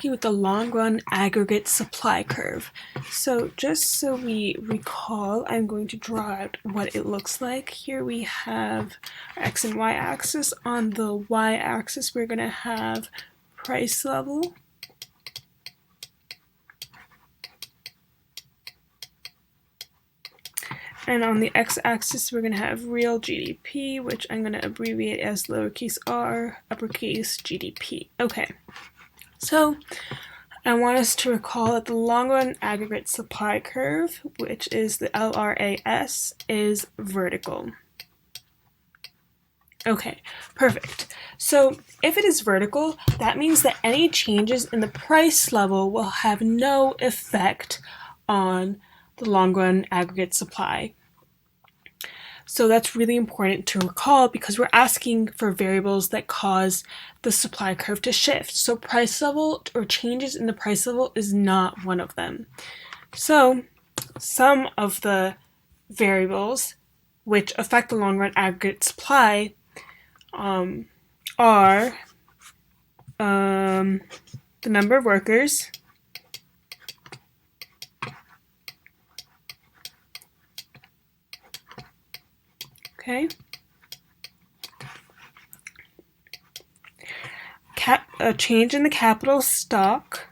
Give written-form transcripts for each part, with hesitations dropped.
with the long run aggregate supply curve. So just so we recall, I'm going to draw out what it looks like. Here we have our x and y axis. On the y axis we're going to have price level. And on the x-axis, we're going to have real GDP, which I'm going to abbreviate as lowercase r, uppercase GDP. Okay, so I want us to recall that the long-run aggregate supply curve, which is the LRAS, is vertical. Okay, perfect. So if it is vertical, that means that any changes in the price level will have no effect on the long-run aggregate supply. So that's really important to recall because we're asking for variables that cause the supply curve to shift. So price level or changes in the price level is not one of them. So some of the variables which affect the long-run aggregate supply are the number of workers, okay, a change in the capital stock.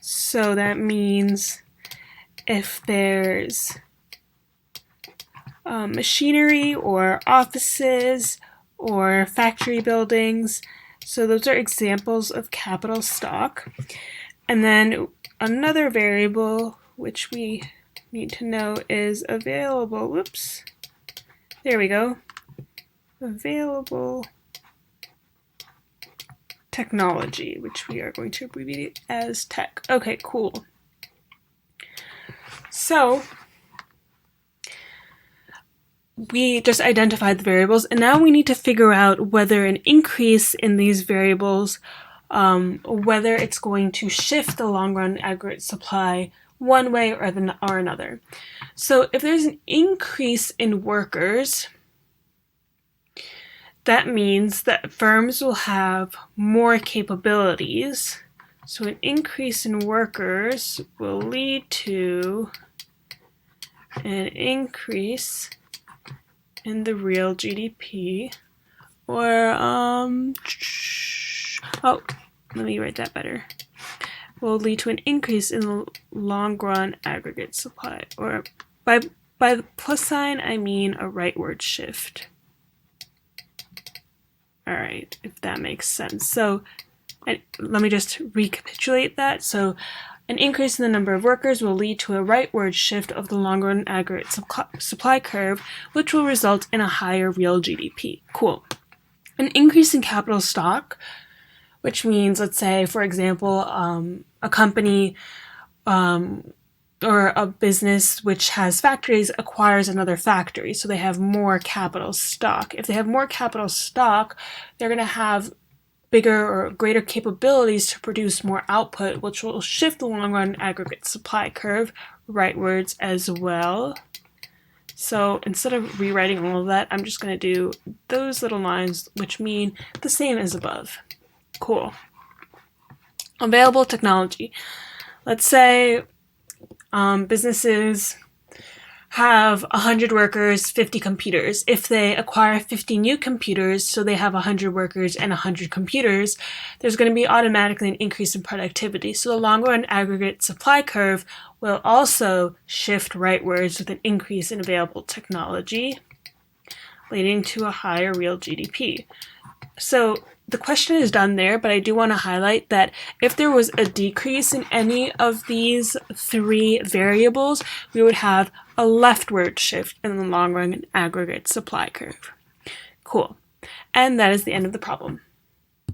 So that means if there's machinery or offices or factory buildings. So those are examples of capital stock. And then another variable which we need to know is available, whoops, there we go, available technology, which we are going to abbreviate as tech. Okay, cool. So we just identified the variables, and now we need to figure out whether an increase in these variables, whether it's going to shift the long-run aggregate supply one way or another. So if there's an increase in workers, that means that firms will have more capabilities. So an increase in workers will lead to an increase in the real GDP, or let me write that better. Will lead to an increase in the long-run aggregate supply, or by the plus sign I mean a rightward shift. All right, if that makes sense. So let me just recapitulate that. So an increase in the number of workers will lead to a rightward shift of the long-run aggregate supply curve, which will result in a higher real GDP. Cool. An increase in capital stock, which means, let's say, for example, a company or a business which has factories acquires another factory, so they have more capital stock. If they have more capital stock, they're going to have bigger or greater capabilities to produce more output, which will shift the long-run aggregate supply curve rightwards as well. So instead of rewriting all of that, I'm just going to do those little lines which mean the same as above. Cool. Available technology. Let's say businesses have 100 workers, 50 computers. If they acquire 50 new computers, so they have 100 workers and 100 computers, there's going to be automatically an increase in productivity. So the long-run aggregate supply curve will also shift rightwards with an increase in available technology, leading to a higher real GDP. So the question is done there, but I do want to highlight that if there was a decrease in any of these three variables, we would have a leftward shift in the long-run aggregate supply curve. Cool. And that is the end of the problem.